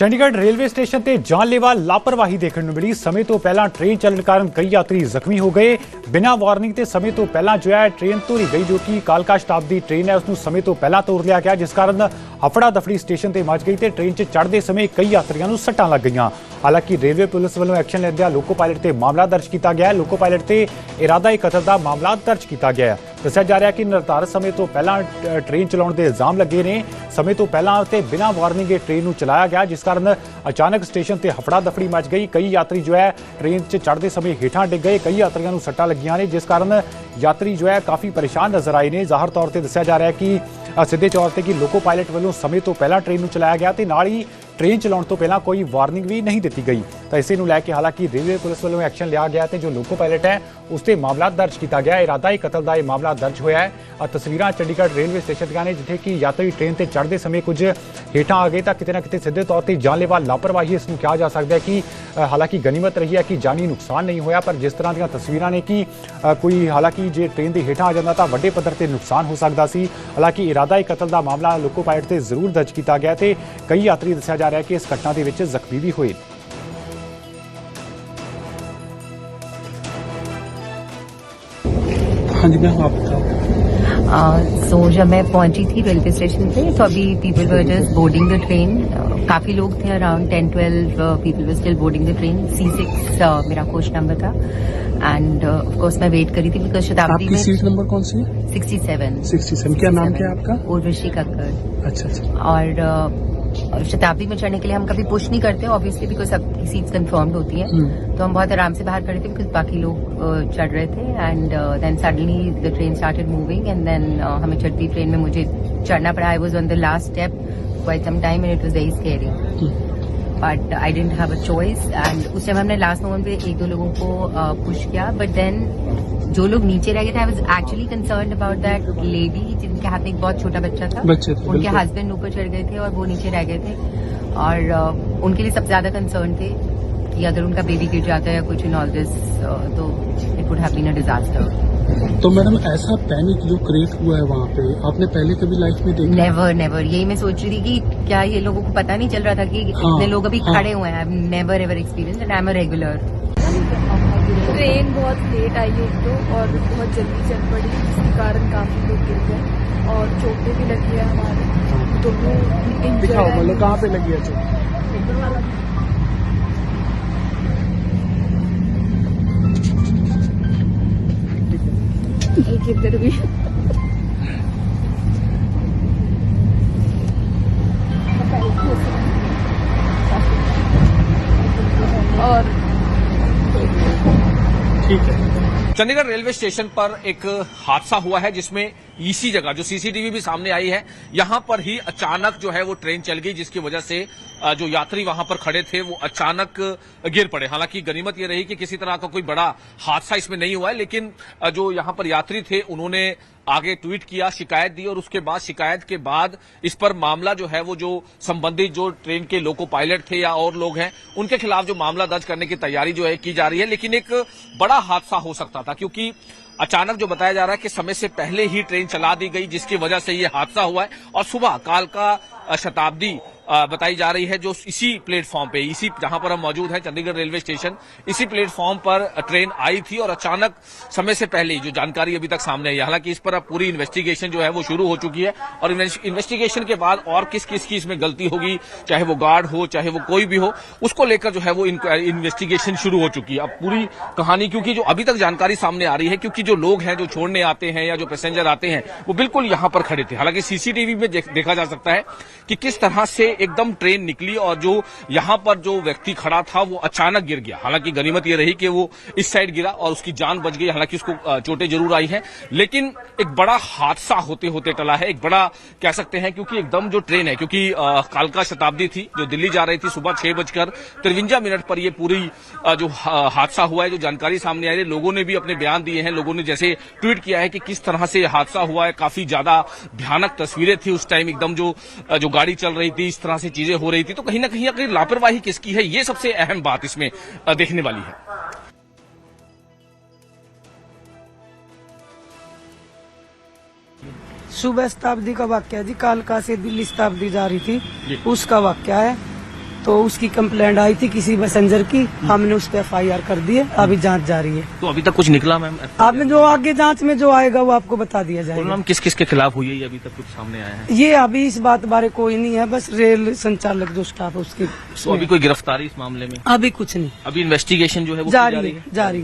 Chandigarh railway station ਤੇ ਜਾਨਲੇਵਾ ਲਾਪਰਵਾਹੀ ਦੇਖਣ ਨੂੰ ਮਿਲੀ। ਸਮੇਂ ਤੋਂ ਪਹਿਲਾਂ ਟ੍ਰੇਨ ਚੱਲਣ ਕਾਰਨ ਕਈ ਯਾਤਰੀ ਜ਼ਖਮੀ ਹੋ ਗਏ। ਬਿਨਾਂ ਵਾਰਨਿੰਗ ਤੇ ਸਮੇਂ ਤੋਂ ਪਹਿਲਾਂ ट्रेन ਤੋੜੀ ਗਈ, जो कि कालका शताब्दी ट्रेन है उसਨੂੰ ਸਮੇਂ ਤੋਂ ਪਹਿਲਾਂ ਤੋੜ ਲਿਆ ਗਿਆ, ਜਿਸ ਕਾਰਨ ਹਫੜਾ ਦਫੜੀ ਸਟੇਸ਼ਨ ਤੇ ਮਚ ਗਈ ਤੇ ट्रेन 'ਚ ਚੜ੍ਹਦੇ ਸਮੇਂ ਕਈ ਯਾਤਰੀਆਂ ਨੂੰ ਸੱਟਾਂ ਲੱਗ ਗਈਆਂ। ਹਾਲਾਂਕਿ रेलवे पुलिस ਵੱਲੋਂ एक्शन ਲੈਂਦਿਆਂ लोको पायलट ਤੇ मामला दर्ज किया गया है। लोको पायलट ਤੇ इरादा कतल का मामला दर्ज किया गया है। ਦੱਸਿਆ ਜਾ ਰਿਹਾ ਕਿ ਨਿਰਧਾਰਤ ਸਮੇਂ ਤੋਂ ਪਹਿਲਾਂ ट्रेन ਚਲਾਉਣ ਦੇ ਇਲਜ਼ਾਮ ਲੱਗੇ ਨੇ। ਸਮੇਂ ਤੋਂ ਪਹਿਲਾਂ ਤੇ ਬਿਨਾਂ ਵਾਰਨਿੰਗ ਇਹ ट्रेन ਨੂੰ ਚਲਾਇਆ ਗਿਆ, ਜਿਸ ਕਾਰਨ अचानक स्टेशन से हफड़ा दफड़ी मच गई। कई यात्री जो है ट्रेन से चढ़ते समय हेठां डिग गए, कई यात्रियों को सट्टां लगियां ने, जिस कारण यात्री जो है काफ़ी परेशान नज़र आए ने। ज़ाहिर तौर पर दस्सिया जा रहा है कि सीधे तौर पर कि लोको पायलट वालों समय तो पहला ट्रेन को चलाया गया, तो नाल ही ट्रेन चलाने तो पहला कोई वार्निंग भी नहीं दी गई। तो इसे लैके हालांकि रेलवे पुलिस वालों एक्शन लिया गया, तो जो लोको पायलट है उससे मामला दर्ज किया गया। इरादा कतल का यह मामला दर्ज होया है। तस्वीर चंडीगढ़ रेलवे स्टेशन दियां ने, जिथे कि यात्री ट्रेन से चढ़ते समय कुछ हेठां आ गए, तो किते ना किते सीधे तौर पर जानलेवा लापरवाही इसनूं कहा जा सकता है। कि हालांकि गनीमत रही है कि जानी नुकसान नहीं होया, पर जिस तरह दी तस्वीरां ने कि कोई हालांकि जे ट्रेन के हेठां आ जाता तो वड्डे पद्धर ते नुकसान हो सकता सी। हालांकि इरादा कतल का मामला लोको पायलट से जरूर दर्ज किया गया, तो कई यात्री दस्सिया जा रहा है कि इस घटना के विच जख्मी भी हुए। हाँ जी मैम, आप बताओ। सो जब मैं पहुंची थी रेलवे स्टेशन पे, तो अभी people were just boarding the train. काफ़ी लोग थे, around 10-12 people were still boarding the train. C6 मेरा कोच नंबर था, एंड ऑफ कोर्स मैं वेट करी थी बिकॉज शताब्दी में। सीट नंबर कौन सी? 67। क्या नाम क्या है आपका? उर्वशी कक्कड़। अच्छा। और शताब्दी में चढ़ने के लिए हम कभी पुश नहीं करते ऑब्वियसली, बिकॉज सबकी सीट्स कंफर्म्ड होती हैं। तो हम बहुत आराम से बाहर खड़े थे बिकॉज बाकी लोग चढ़ रहे थे, and then suddenly the train started moving, and then हमें चढ़ती ट्रेन में मुझे चढ़ना पड़ा। I was on the last step quite some time and it was very scary, but I didn't have a choice. And उस time हमने last moment पे 1-2 लोगों को पुश किया, बट देन जो लोग नीचे रह गए थे, I was actually concerned about that lady जिनके हाथ में एक बहुत छोटा बच्चा था। उनके हस्बैंड ऊपर चढ़ गए थे और वो नीचे रह गए थे, और उनके लिए सबसे ज्यादा कंसर्न थे कि अगर उनका बेबी गिर जाता है या कुछ इन ऑल दिस, तो it would have been a disaster. तो मैडम ऐसा पैनिक जो क्रिएट हुआ है वहाँ पे, आपने पहले कभी लाइफ में देखा? नेवर। यही मैं सोच रही थी कि क्या ये लोगों को पता नहीं चल रहा था कि इतने लोग अभी खड़े हुए हैं। I have never ever experience, and I am a regular. Train बहुत लेट आई एक तो, और बहुत जल्दी चल पड़ी, जिसके कारण काफी लोग गिर गए और चोटें भी लगी है हमारे। तो वो दिखाओ, मतलब कहाँ पे लगी है चोट? एक इधर भी। और ठीक है। चंडीगढ़ रेलवे स्टेशन पर एक हादसा हुआ है, जिसमें इसी जगह जो सीसीटीवी भी सामने आई है, यहां पर ही अचानक जो है वो ट्रेन चल गई, जिसकी वजह से जो यात्री वहां पर खड़े थे वो अचानक गिर पड़े। हालांकि गनीमत ये रही कि किसी तरह का कोई बड़ा हादसा इसमें नहीं हुआ है, लेकिन जो यहां पर यात्री थे उन्होंने आगे ट्वीट किया, शिकायत दी, और उसके बाद शिकायत के बाद इस पर मामला जो है वो जो संबंधित जो ट्रेन के लोको पायलट थे या और लोग हैं उनके खिलाफ जो मामला दर्ज करने की तैयारी जो है की जा रही है। लेकिन एक बड़ा हादसा हो सकता था, क्योंकि अचानक जो बताया जा रहा है कि समय से पहले ही ट्रेन चला दी गई, जिसकी वजह से ये हादसा हुआ है। और सुबह कालका शताब्दी बताई जा रही है, जो इसी प्लेटफॉर्म पे, इसी जहां पर हम मौजूद हैं चंडीगढ़ रेलवे स्टेशन, इसी प्लेटफॉर्म पर ट्रेन आई थी और अचानक समय से पहले जो जानकारी अभी तक सामने आई है। हालांकि इस पर अब पूरी इन्वेस्टिगेशन जो है वो शुरू हो चुकी है, और इन्वेस्टिगेशन के बाद और किस किस की इसमें गलती होगी, चाहे वो गार्ड हो चाहे वो कोई भी हो, उसको लेकर जो है वो इन्वेस्टिगेशन शुरू हो चुकी है। अब पूरी कहानी, क्योंकि जो अभी तक जानकारी सामने आ रही है, क्योंकि जो लोग हैं जो छोड़ने आते हैं या जो पैसेंजर आते हैं वो बिल्कुल यहां पर खड़े थे। हालांकि सीसीटीवी में देखा जा सकता है कि किस तरह से एकदम ट्रेन निकली और जो यहां पर जो व्यक्ति खड़ा था वो अचानक गिर गया। हालांकि गनीमत ये रही कि वो इस साइड गिरा और उसकी जान बच गई। हालांकि उसको चोटें जरूर आई हैं, लेकिन एक बड़ा हादसा होते होते टला है। एक बड़ा कह सकते हैं, क्योंकि एकदम जो ट्रेन है, क्योंकि कालका शताब्दी थी जो दिल्ली जा रही थी, सुबह 6:53 पर ये पूरी जो हादसा हुआ है, जो जानकारी सामने आई है, लोगों ने भी अपने बयान दिए हैं। लोगों ने जैसे ट्वीट किया है कि किस तरह से हादसा हुआ है, काफी ज्यादा भयानक तस्वीरें थी उस टाइम। एकदम जो गाड़ी चल रही थी, इस तरह से चीजें हो रही थी, तो कहीं ना कहीं अगर लापरवाही किसकी है, ये सबसे अहम बात इसमें देखने वाली है। सुबह शताब्दी का वाक्य है जी, कालका से दिल्ली शताब्दी जा रही थी, उसका वाक्य है। तो उसकी कंप्लेंट आई थी किसी पैसेंजर की, हमने उस पर FIR कर दी है, अभी जांच जारी है। तो अभी तक कुछ निकला मैम? आपने जो आगे जांच में जो आएगा वो आपको बता दिया जाएगा। मैम किस किस के खिलाफ हुई है ये अभी तक कुछ सामने आया है? ये अभी इस बात बारे कोई नहीं है, बस रेल संचालक जो स्टाफ है उसकी। तो अभी कोई गिरफ्तारी इस मामले में? अभी कुछ नहीं, अभी इन्वेस्टिगेशन जो है वो की जा जारी रही है, है। जारी।